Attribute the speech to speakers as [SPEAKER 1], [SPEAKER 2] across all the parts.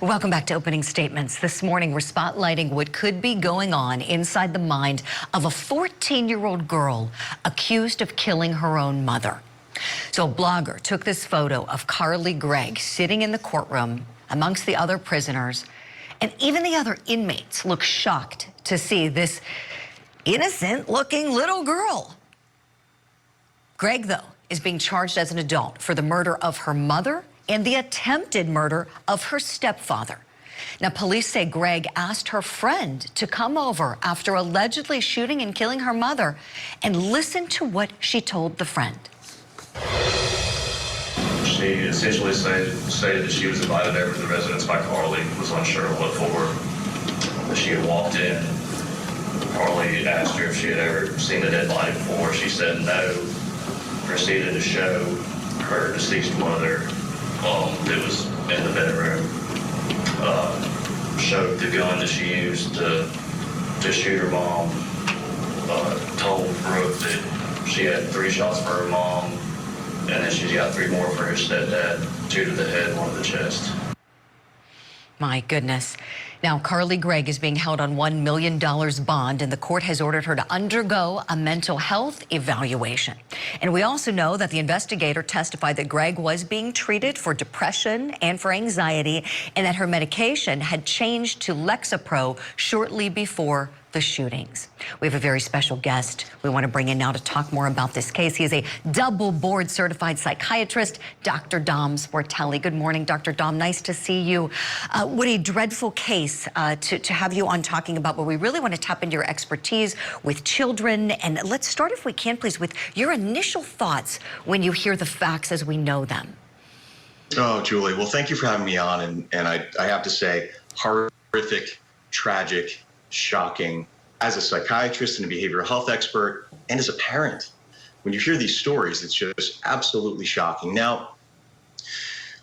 [SPEAKER 1] Welcome back to Opening Statements. This morning, we're spotlighting what could be going on inside the mind of a 14-year-old girl accused of killing her own mother. So a blogger took this photo of Carly Gregg sitting in the courtroom amongst the other prisoners, and even the other inmates look shocked to see this innocent-looking little girl. Gregg, though, is being charged as an adult for the murder of her mother and the attempted murder of her stepfather. Now, police say Gregg asked her friend to come over after allegedly shooting and killing her mother, and listen to what she told the friend.
[SPEAKER 2] She essentially stated that she was invited over to the residence by Carly, was unsure what for. That she had walked in. Carly asked her if she had ever seen a dead body before. She said no. Proceeded to show her deceased mother that was in the bedroom. Showed the gun that she used to shoot her mom. Told Brooke that she had 3 shots for her mom, and then she got 3 more for her stepdad, 2 to the head, 1 to the chest.
[SPEAKER 1] My goodness. Now, Carly Gregg is being held on $1 million bond, and the court has ordered her to undergo a mental health evaluation. And we also know that the investigator testified that Gregg was being treated for depression and for anxiety, and that her medication had changed to Lexapro shortly before the shootings. We have a very special guest we want to bring in now to talk more about this case. He is a double board certified psychiatrist, Dr. Dom Sportelli. Good morning, Dr. Dom. Nice to see you. What a dreadful case to have you on talking about, but we really want to tap into your expertise with children. And let's start, if we can, please, with your initial thoughts when you hear the facts as we know them.
[SPEAKER 3] Oh, Julie, well, thank you for having me on. And I have to say, horrific, tragic, shocking. As a psychiatrist and a behavioral health expert, and as a parent, when you hear these stories, it's just absolutely shocking. Now,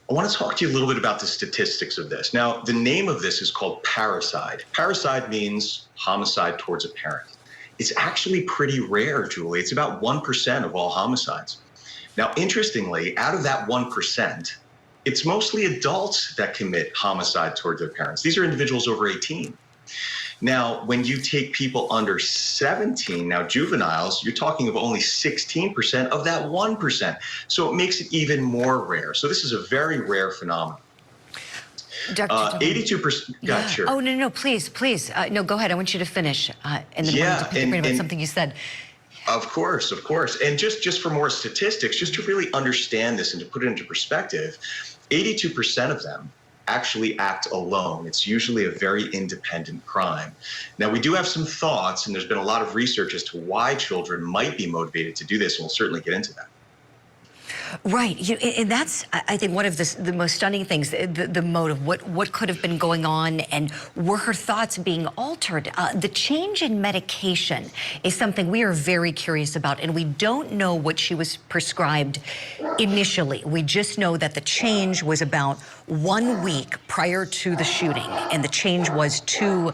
[SPEAKER 3] I want to talk to you a little bit about the statistics of this. Now, the name of this is called parricide. Parricide means homicide towards a parent. It's actually pretty rare, Julie. It's about 1% of all homicides. Now, interestingly, out of that 1%, it's mostly adults that commit homicide towards their parents. These are individuals over 18. Now, when you take people under 17, now juveniles, you're talking of only 16% of that 1%. So it makes it even more rare. So this is a very rare phenomenon.
[SPEAKER 1] Dr.
[SPEAKER 3] 82%.
[SPEAKER 1] Yeah.
[SPEAKER 3] Sure.
[SPEAKER 1] Oh, no, please. No, go ahead. I want you to finish. And then
[SPEAKER 3] yeah,
[SPEAKER 1] to pick your brain about something you said.
[SPEAKER 3] Of course. And just for more statistics, just to really understand this and to put it into perspective, 82% of them actually act alone. It's usually a very independent crime. Now, we do have some thoughts, and there's been a lot of research as to why children might be motivated to do this, and we'll certainly get into that.
[SPEAKER 1] Right, and that's, I think, one of the most stunning things, the motive, what could have been going on, and were her thoughts being altered? The change in medication is something we are very curious about, and we don't know what she was prescribed initially. We just know that the change was about 1 week prior to the shooting, and the change was to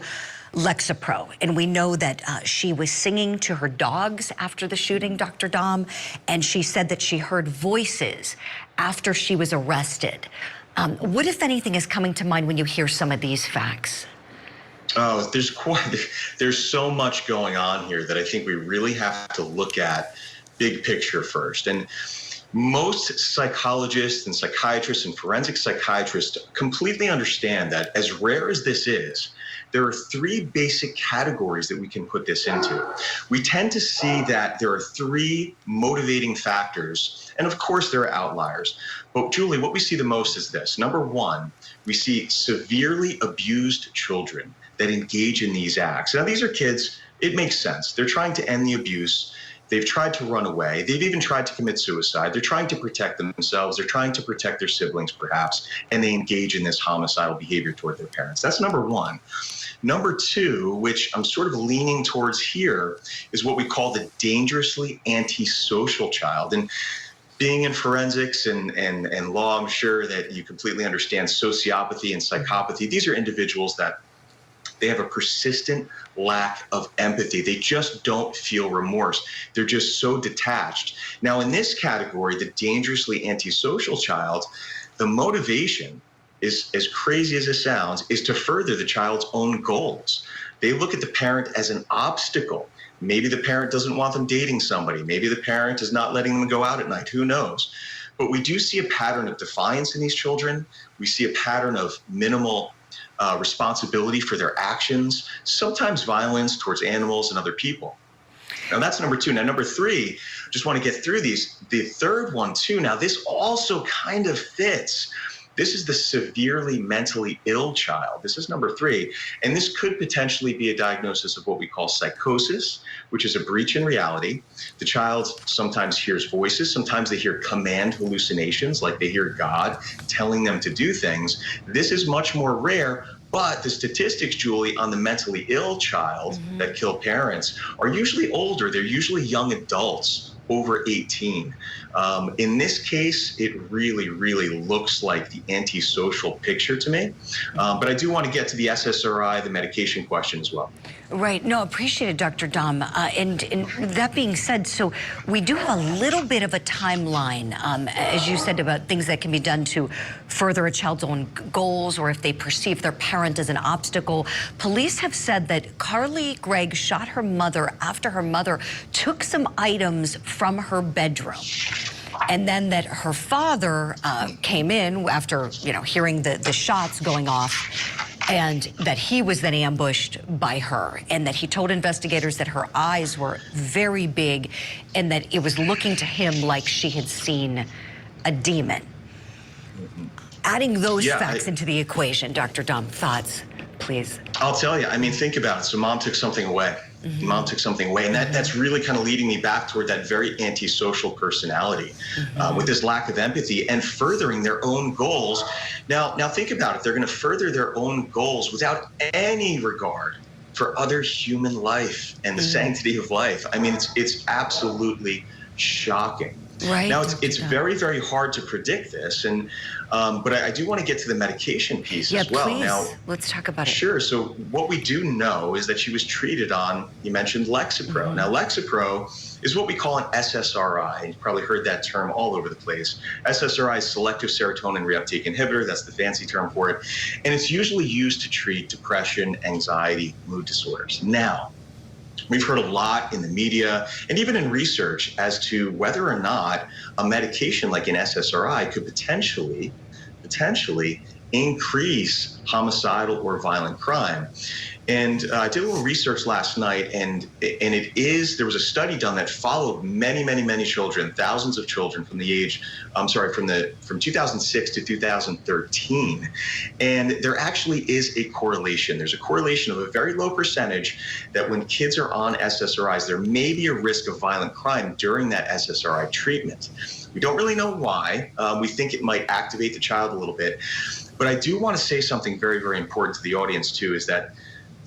[SPEAKER 1] Lexapro. And we know that she was singing to her dogs after the shooting, Dr. Dom, and she said that she heard voices after she was arrested. What, if anything, is coming to mind when you hear some of these facts?
[SPEAKER 3] Oh, there's so much going on here that I think we really have to look at big picture first. And most psychologists and psychiatrists and forensic psychiatrists completely understand that, as rare as this is, there are 3 basic categories that we can put this into. We tend to see that there are 3 motivating factors, and of course there are outliers. But Julie, what we see the most is this. Number 1, we see severely abused children that engage in these acts. Now, these are kids, it makes sense. They're trying to end the abuse. They've tried to run away. They've even tried to commit suicide. They're trying to protect themselves. They're trying to protect their siblings, perhaps, and they engage in this homicidal behavior toward their parents. That's number 1. Number 2, which I'm sort of leaning towards here, is what we call the dangerously antisocial child. And being in forensics and law, I'm sure that you completely understand sociopathy and psychopathy. These are individuals that they have a persistent lack of empathy. They just don't feel remorse. They're just so detached. Now, in this category, the dangerously antisocial child, the motivation is, as crazy as it sounds, is to further the child's own goals. They look at the parent as an obstacle. Maybe the parent doesn't want them dating somebody. Maybe the parent is not letting them go out at night. Who knows? But we do see a pattern of defiance in these children. We see a pattern of minimal responsibility for their actions, sometimes violence towards animals and other people. Now, that's number two. Now, number three, just want to get through these. The third one, too. Now, this also kind of fits. This is the severely mentally ill child. This is number three. And this could potentially be a diagnosis of what we call psychosis, which is a breach in reality. The child sometimes hears voices. Sometimes they hear command hallucinations, like they hear God telling them to do things. This is much more rare. But the statistics, Julie, on the mentally ill child that kill parents are usually older. They're usually young adults over 18. In this case, it really, really looks like the antisocial picture to me. But I do want to get to the SSRI, the medication question as well.
[SPEAKER 1] Right. No, appreciate it, Dr. Dom. And that being said, so we do have a little bit of a timeline, as you said, about things that can be done to further a child's own goals, or if they perceive their parent as an obstacle. Police have said that Carly Gregg shot her mother after her mother took some items from her bedroom. And then that her father came in after, hearing the shots going off, and that he was then ambushed by her, and that he told investigators that her eyes were very big and that it was looking to him like she had seen a demon. Adding those facts into the equation, Dr. Dom, thoughts, please.
[SPEAKER 3] I'll tell you, think about it. So mom took something away. Mom took something away. And that's really kind of leading me back toward that very antisocial personality with this lack of empathy and furthering their own goals. Now think about it. They're going to further their own goals without any regard for other human life and the sanctity of life. It's absolutely shocking.
[SPEAKER 1] Right.
[SPEAKER 3] Now, it's very, very hard to predict this, but I do want to get to the medication piece as well.
[SPEAKER 1] Please.
[SPEAKER 3] Now,
[SPEAKER 1] let's talk about it.
[SPEAKER 3] Sure. So what we do know is that she was treated on, you mentioned Lexapro. Now, Lexapro is what we call an SSRI. You've probably heard that term all over the place. SSRI is selective serotonin reuptake inhibitor. That's the fancy term for it. And it's usually used to treat depression, anxiety, mood disorders. Now, we've heard a lot in the media and even in research as to whether or not a medication like an SSRI could potentially increase homicidal or violent crime. And I did a little research last night, and there was a study done that followed many children, thousands of children from 2006 to 2013. And there actually is a correlation. There's a correlation of a very low percentage that when kids are on SSRIs, there may be a risk of violent crime during that SSRI treatment. We don't really know why. We think it might activate the child a little bit. But I do want to say something very, very important to the audience, too, is that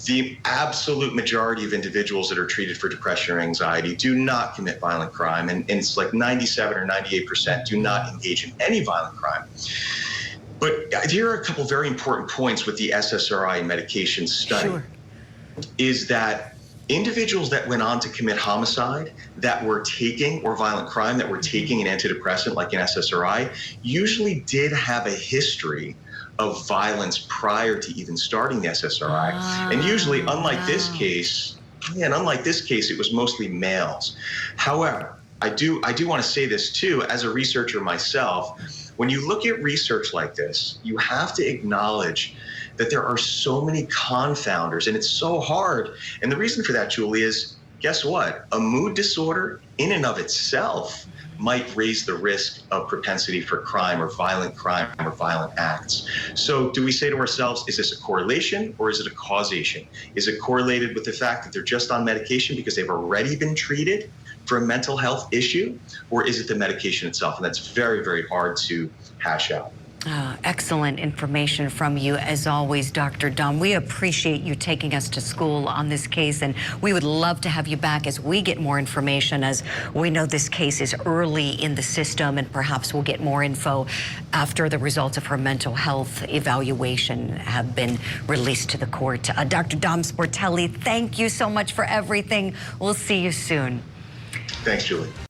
[SPEAKER 3] the absolute majority of individuals that are treated for depression or anxiety do not commit violent crime. And it's like 97 or 98% do not engage in any violent crime. But here are a couple very important points with the SSRI medication study.
[SPEAKER 1] Sure.
[SPEAKER 3] Is that individuals that went on to commit homicide that were taking, or violent crime that were taking an antidepressant like an SSRI, usually did have a history of violence prior to even starting the SSRI. And usually, unlike this case, it was mostly males. However, I do want to say this too, as a researcher myself, when you look at research like this, you have to acknowledge that there are so many confounders, and it's so hard. And the reason for that, Julie, is guess what? A mood disorder in and of itself might raise the risk of propensity for crime or violent acts. So do we say to ourselves, is this a correlation or is it a causation? Is it correlated with the fact that they're just on medication because they've already been treated for a mental health issue, or is it the medication itself? And that's very, very hard to hash out.
[SPEAKER 1] Excellent information from you, as always, Dr. Dom. We appreciate you taking us to school on this case, and we would love to have you back as we get more information, as we know this case is early in the system, and perhaps we'll get more info after the results of her mental health evaluation have been released to the court. Dr. Dom Sportelli, thank you so much for everything. We'll see you soon.
[SPEAKER 3] Thanks, Julie.